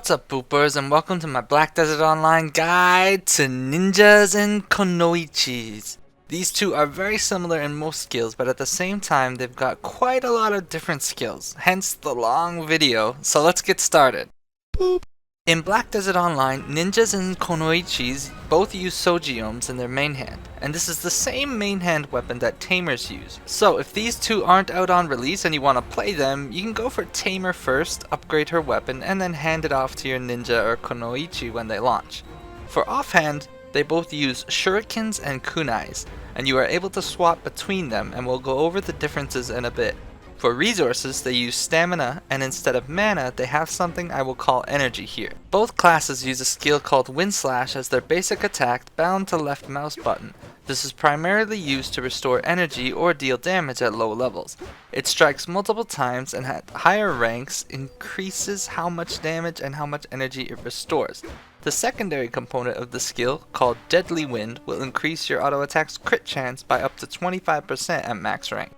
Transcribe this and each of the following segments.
What's up, poopers, and welcome to my Black Desert Online guide to ninjas and kunoichis. These two are very similar in most skills, but at the same time they've got quite a lot of different skills, hence the long video, so let's get started. Boop. In Black Desert Online, ninjas and kunoichis both use sojiomes in their main hand, and this is the same main hand weapon that tamers use. So if these two aren't out on release and you want to play them, you can go for tamer first, upgrade her weapon, and then hand it off to your ninja or kunoichi when they launch. For offhand, they both use shurikens and kunais, and you are able to swap between them, and we'll go over the differences in a bit. For resources, they use stamina, and instead of mana, they have something I will call energy here. Both classes use a skill called Wind Slash as their basic attack bound to left mouse button. This is primarily used to restore energy or deal damage at low levels. It strikes multiple times and at higher ranks increases how much damage and how much energy it restores. The secondary component of the skill, called Deadly Wind, will increase your auto attack's crit chance by up to 25% at max rank.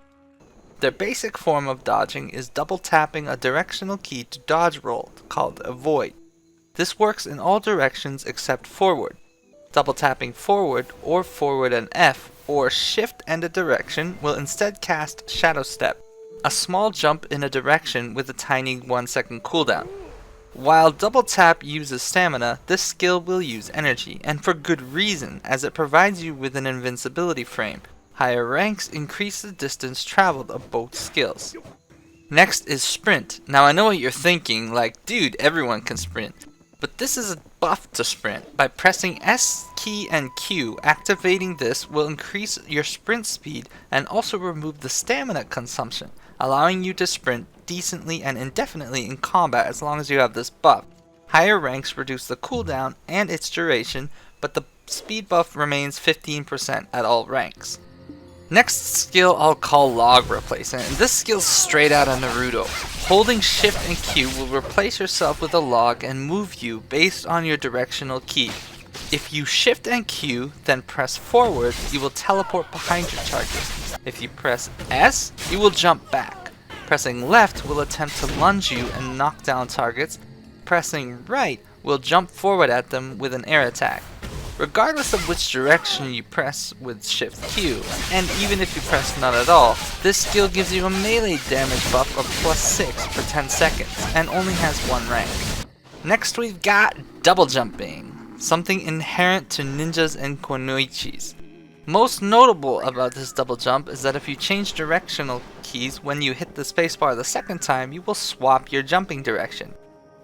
Their basic form of dodging is double tapping a directional key to dodge roll, called Avoid. This works in all directions except forward. Double tapping forward or forward and F or shift and a direction will instead cast Shadow Step, a small jump in a direction with a tiny 1-second cooldown. While double tap uses stamina, this skill will use energy, and for good reason, as it provides you with an invincibility frame. Higher ranks increase the distance traveled of both skills. Next is Sprint. Now I know what you're thinking, like, dude, everyone can sprint. But this is a buff to sprint. By pressing S key and Q, activating this will increase your sprint speed and also remove the stamina consumption, allowing you to sprint decently and indefinitely in combat as long as you have this buff. Higher ranks reduce the cooldown and its duration, but the speed buff remains 15% at all ranks. Next skill I'll call Log Replacement, and this skill's straight out of Naruto. Holding Shift and Q will replace yourself with a log and move you based on your directional key. If you Shift and Q, then press forward, you will teleport behind your target. If you press S, you will jump back. Pressing left will attempt to lunge you and knock down targets. Pressing right will jump forward at them with an air attack. Regardless of which direction you press with Shift Q, and even if you press none at all, this skill gives you a melee damage buff of +6 for 10 seconds, and only has 1 rank. Next we've got Double Jumping, something inherent to ninjas and kunoichis. Most notable about this double jump is that if you change directional keys when you hit the spacebar the second time, you will swap your jumping direction.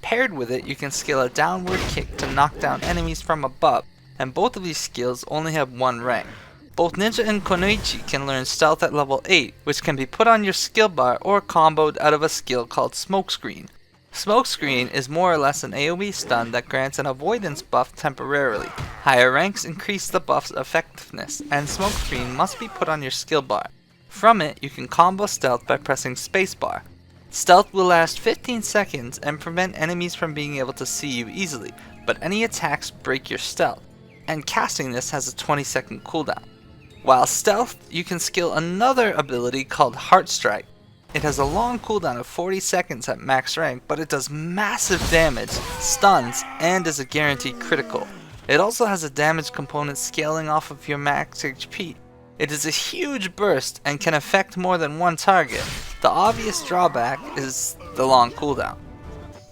Paired with it, you can skill a downward kick to knock down enemies from above, and both of these skills only have 1 rank. Both ninja and kunoichi can learn stealth at level 8, which can be put on your skill bar or comboed out of a skill called Smokescreen. Smokescreen is more or less an AoE stun that grants an avoidance buff temporarily. Higher ranks increase the buff's effectiveness, and Smokescreen must be put on your skill bar. From it, you can combo stealth by pressing spacebar. Stealth will last 15 seconds and prevent enemies from being able to see you easily, but any attacks break your stealth, and casting this has a 20-second cooldown. While stealth, you can skill another ability called Heart Strike. It has a long cooldown of 40 seconds at max rank, but it does massive damage, stuns, and is a guaranteed critical. It also has a damage component scaling off of your max HP. It is a huge burst and can affect more than one target. The obvious drawback is the long cooldown.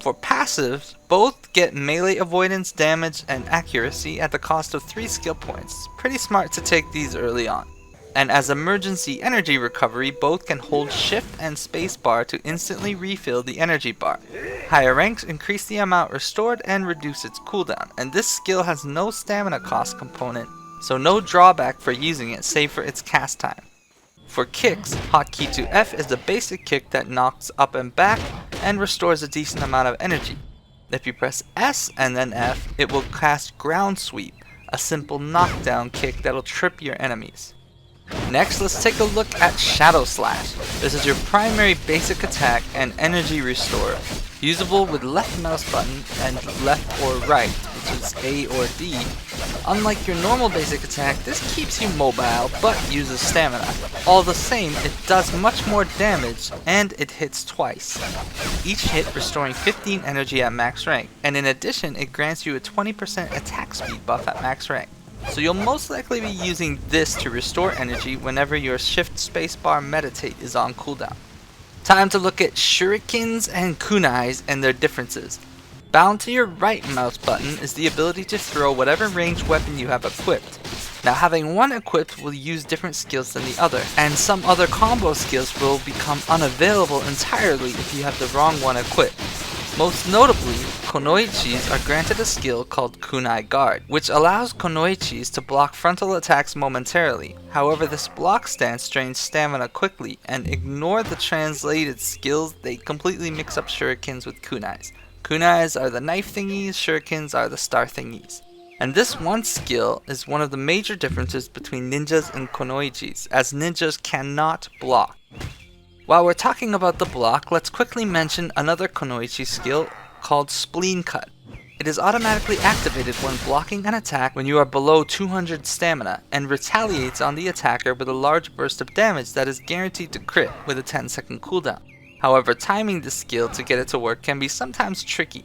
For passives, both get melee avoidance, damage, and accuracy at the cost of 3 skill points. Pretty smart to take these early on. And as emergency energy recovery, both can hold shift and spacebar to instantly refill the energy bar. Higher ranks increase the amount restored and reduce its cooldown, and this skill has no stamina cost component, so no drawback for using it save for its cast time. For kicks, hotkey to F is the basic kick that knocks up and back and restores a decent amount of energy. If you press S and then F, it will cast Ground Sweep, a simple knockdown kick that'll trip your enemies. Next, let's take a look at Shadow Slash. This is your primary basic attack and energy restore, usable with left mouse button and left or right, which is A or D. Unlike your normal basic attack, this keeps you mobile but uses stamina. All the same, it does much more damage and it hits twice. Each hit restoring 15 energy at max rank, and in addition it grants you a 20% attack speed buff at max rank. So you'll most likely be using this to restore energy whenever your shift spacebar meditate is on cooldown. Time to look at Shurikens and Kunais and their differences. Bound to your right mouse button is the ability to throw whatever ranged weapon you have equipped. Now having one equipped will use different skills than the other, and some other combo skills will become unavailable entirely if you have the wrong one equipped. Most notably, Kunoichis are granted a skill called Kunai Guard, which allows Kunoichis to block frontal attacks momentarily. However, this block stance drains stamina quickly, and ignore the translated skills, they completely mix up Shurikens with Kunais. Kunais are the knife thingies, Shurikens are the star thingies. And this one skill is one of the major differences between ninjas and Kunoichis, as ninjas cannot block. While we're talking about the block, let's quickly mention another Kunoichi skill called Spleen Cut. It is automatically activated when blocking an attack when you are below 200 stamina, and retaliates on the attacker with a large burst of damage that is guaranteed to crit with a 10-second cooldown. However, timing this skill to get it to work can be sometimes tricky.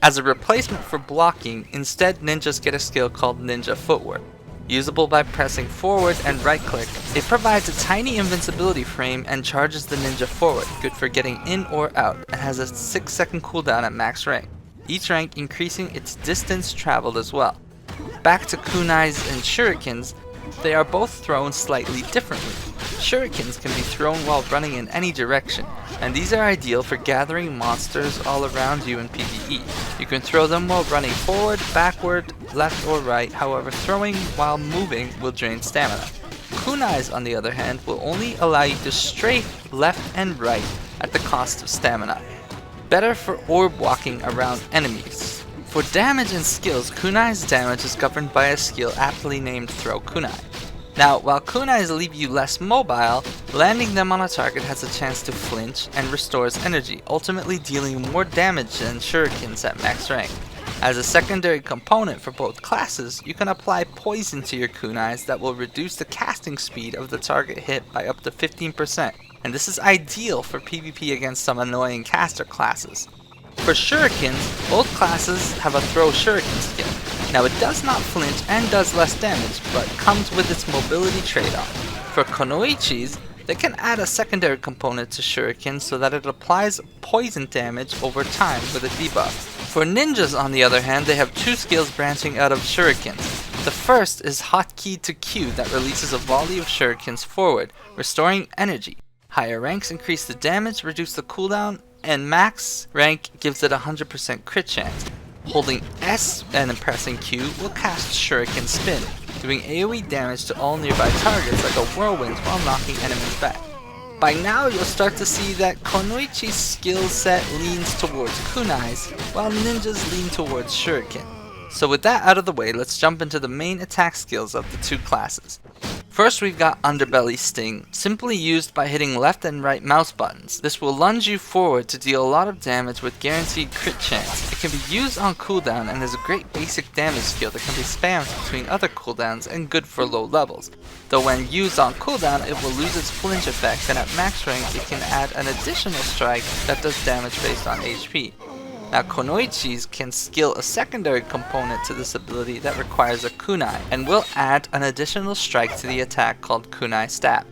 As a replacement for blocking, instead ninjas get a skill called Ninja Footwork. Usable by pressing forward and right click, it provides a tiny invincibility frame and charges the ninja forward, good for getting in or out, and has a 6-second cooldown at max rank, each rank increasing its distance traveled as well. Back to kunais and shurikens, they are both thrown slightly differently. Shurikens can be thrown while running in any direction, and these are ideal for gathering monsters all around you in PvE. You can throw them while running forward, backward, left or right, however throwing while moving will drain stamina. Kunais, on the other hand, will only allow you to strafe left and right at the cost of stamina. Better for orb walking around enemies. For damage and skills, Kunai's damage is governed by a skill aptly named Throw Kunai. Now, while kunais leave you less mobile, landing them on a target has a chance to flinch and restores energy, ultimately dealing more damage than shurikens at max rank. As a secondary component for both classes, you can apply poison to your kunais that will reduce the casting speed of the target hit by up to 15%, and this is ideal for PvP against some annoying caster classes. For shurikens, both classes have a throw shuriken skill. Now it does not flinch and does less damage, but comes with its mobility trade-off. For kunoichis, they can add a secondary component to shuriken so that it applies poison damage over time with a debuff. For ninjas, on the other hand, they have two skills branching out of shurikens. The first is Hotkey to Q that releases a volley of shurikens forward, restoring energy. Higher ranks increase the damage, reduce the cooldown, and max rank gives it a 100% crit chance. Holding S and then pressing Q will cast Shuriken Spin, doing AoE damage to all nearby targets like a whirlwind while knocking enemies back. By now you'll start to see that Kunoichi's skill set leans towards kunais, while ninjas lean towards shuriken. So with that out of the way, let's jump into the main attack skills of the two classes. First, we've got Underbelly Sting, simply used by hitting left and right mouse buttons. This will lunge you forward to deal a lot of damage with guaranteed crit chance. It can be used on cooldown and is a great basic damage skill that can be spammed between other cooldowns and good for low levels. Though when used on cooldown, it will lose its flinch effect, and at max rank it can add an additional strike that does damage based on HP. Now Kunoichis can skill a secondary component to this ability that requires a kunai, and will add an additional strike to the attack called Kunai Stab.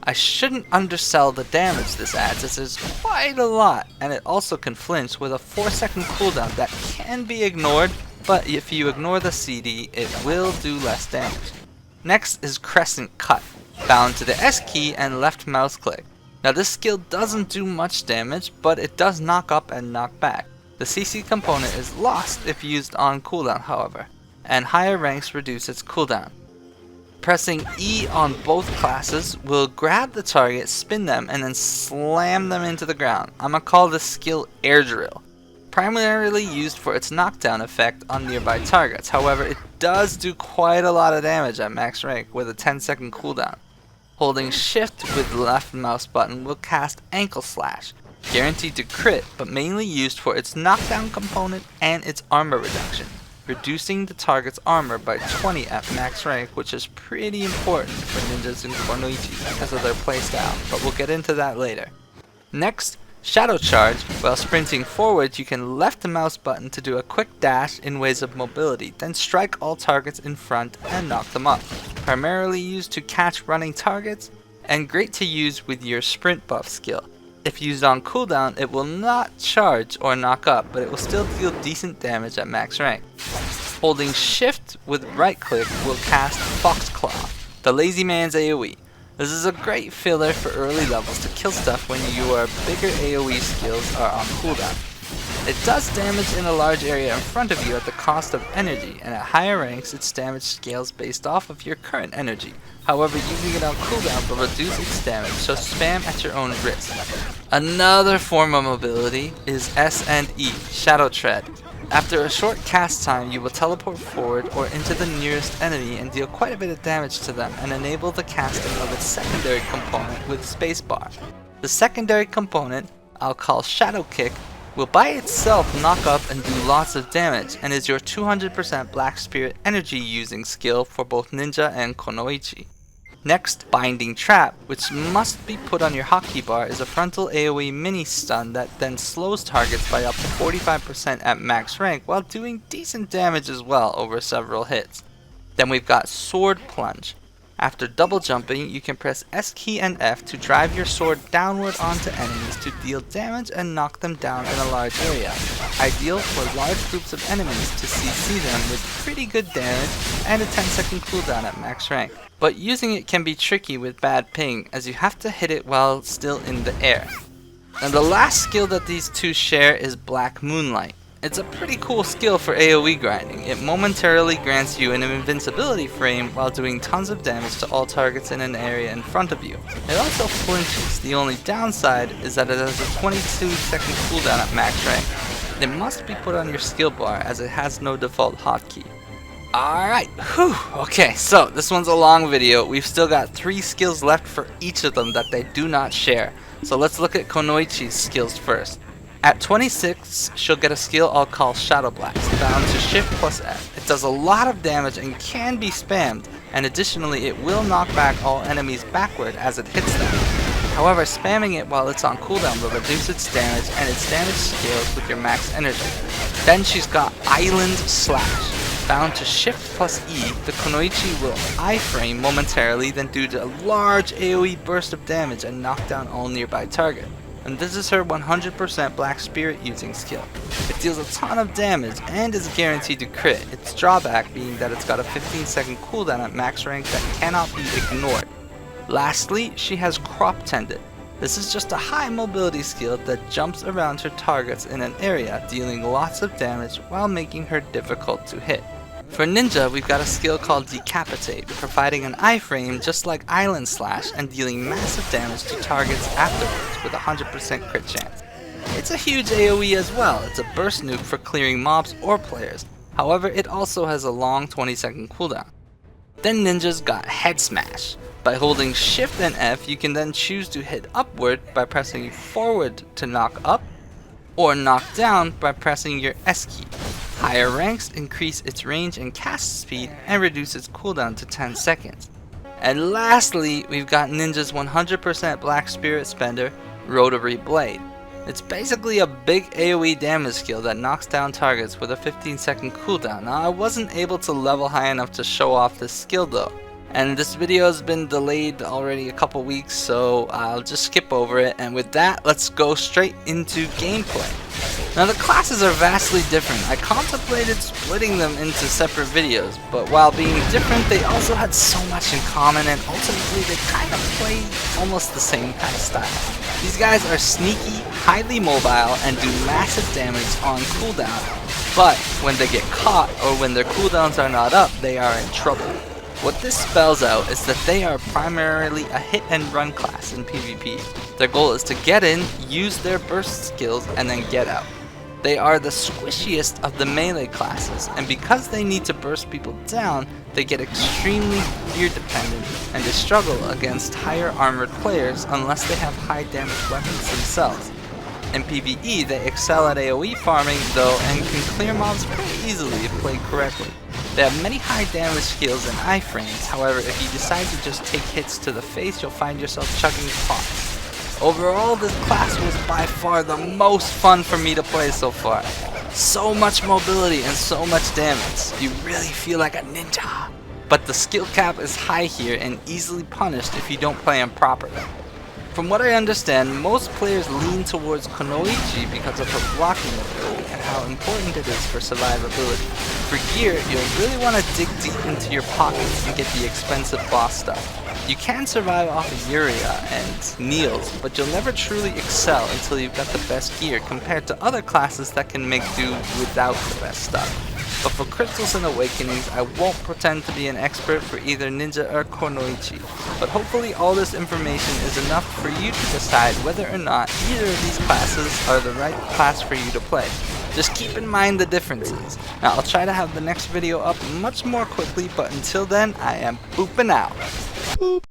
I shouldn't undersell the damage this adds, as there's quite a lot, and it also can flinch with a 4-second cooldown that can be ignored, but if you ignore the CD, it will do less damage. Next is Crescent Cut, bound to the S key and left mouse click. Now this skill doesn't do much damage, but it does knock up and knock back. The CC component is lost if used on cooldown, however, and higher ranks reduce its cooldown. Pressing E on both classes will grab the target, spin them, and then slam them into the ground. I'm gonna call this skill Air Drill. Primarily used for its knockdown effect on nearby targets, however it does do quite a lot of damage at max rank with a 10-second cooldown. Holding shift with the left mouse button will cast Ankle Slash, guaranteed to crit but mainly used for its knockdown component and its armor reduction, reducing the target's armor by 20 at max rank, which is pretty important for ninjas and Kunoichi because of their playstyle, but we'll get into that later. Next, Shadow Charge. While sprinting forward, you can left the mouse button to do a quick dash in ways of mobility, then strike all targets in front and knock them up. Primarily used to catch running targets, and great to use with your sprint buff skill. If used on cooldown, it will not charge or knock up, but it will still deal decent damage at max rank. Holding shift with right click will cast Foxclaw, the lazy man's AoE. This is a great filler for early levels to kill stuff when your bigger AoE skills are on cooldown. It does damage in a large area in front of you at the cost of energy, and at higher ranks its damage scales based off of your current energy. However, using it on cooldown will reduce its damage, so spam at your own risk. Another form of mobility is S and E, Shadow Tread. After a short cast time, you will teleport forward or into the nearest enemy and deal quite a bit of damage to them and enable the casting of its secondary component with spacebar. The secondary component, I'll call Shadow Kick, will by itself knock up and do lots of damage, and is your 200% Black Spirit energy using skill for both ninja and Kunoichi. Next, Binding Trap, which must be put on your hotkey bar, is a frontal AoE mini stun that then slows targets by up to 45% at max rank while doing decent damage as well over several hits. Then we've got Sword Plunge. After double jumping, you can press S key and F to drive your sword downward onto enemies to deal damage and knock them down in a large area. Ideal for large groups of enemies to CC them with pretty good damage and a 10-second cooldown at max rank. But using it can be tricky with bad ping, as you have to hit it while still in the air. And the last skill that these two share is Black Moonlight. It's a pretty cool skill for AoE grinding. It momentarily grants you an invincibility frame while doing tons of damage to all targets in an area in front of you. It also flinches. The only downside is that it has a 22-second cooldown at max rank. It must be put on your skill bar as it has no default hotkey. Alright, whew, okay, so this one's a long video. We've still got 3 skills left for each of them that they do not share. So let's look at Kunoichi's skills first. At 26, she'll get a skill I'll call Shadow Blast, bound to Shift plus F. It does a lot of damage and can be spammed, and additionally it will knock back all enemies backward as it hits them. However, spamming it while it's on cooldown will reduce its damage, and its damage scales with your max energy. Then she's got Island Slash. Bound to Shift plus E, the Kunoichi will iframe momentarily, then do a large AoE burst of damage and knock down all nearby targets. And this is her 100% Black Spirit using skill. It deals a ton of damage and is guaranteed to crit, its drawback being that it's got a 15-second cooldown at max rank that cannot be ignored. Lastly, she has Crop Tendon. This is just a high mobility skill that jumps around her targets in an area, dealing lots of damage while making her difficult to hit. For Ninja, we've got a skill called Decapitate, providing an iframe just like Island Slash and dealing massive damage to targets afterwards with a 100% crit chance. It's a huge AoE as well. It's a burst nuke for clearing mobs or players. However, it also has a long 20-second cooldown. Then Ninja's got Head Smash. By holding Shift and F, you can then choose to hit upward by pressing forward to knock up, or knock down by pressing your S key. Higher ranks increase its range and cast speed and reduce its cooldown to 10 seconds. And lastly, we've got Ninja's 100% Black Spirit spender, Rotary Blade. It's basically a big AoE damage skill that knocks down targets with a 15-second cooldown. Now, I wasn't able to level high enough to show off this skill though. And this video has been delayed already a couple weeks, so I'll just skip over it. And with that, let's go straight into gameplay. Now the classes are vastly different. I contemplated splitting them into separate videos, but while being different, they also had so much in common, and ultimately they kind of play almost the same kind of style. These guys are sneaky, highly mobile, and do massive damage on cooldown, but when they get caught or when their cooldowns are not up, they are in trouble. What this spells out is that they are primarily a hit and run class in PvP. Their goal is to get in, use their burst skills, and then get out. They are the squishiest of the melee classes, and because they need to burst people down, they get extremely gear dependent and they struggle against higher armored players unless they have high damage weapons themselves. In PvE, they excel at AoE farming though and can clear mobs pretty easily if played correctly. They have many high damage skills and iframes, however if you decide to just take hits to the face you'll find yourself chugging pots. Overall, this class was by far the most fun for me to play so far. So much mobility and so much damage, you really feel like a ninja. But the skill cap is high here and easily punished if you don't play him properly. From what I understand, most players lean towards Kunoichi because of her blocking ability and how important it is for survivability. For gear, you'll really want to dig deep into your pockets and get the expensive boss stuff. You can survive off of Yuria and Niels, but you'll never truly excel until you've got the best gear compared to other classes that can make do without the best stuff. But for Crystals and Awakenings, I won't pretend to be an expert for either Ninja or Kunoichi, but hopefully all this information is enough for you to decide whether or not either of these classes are the right class for you to play. Just keep in mind the differences. Now I'll try to have the next video up much more quickly, but until then, I am booping out. Boop.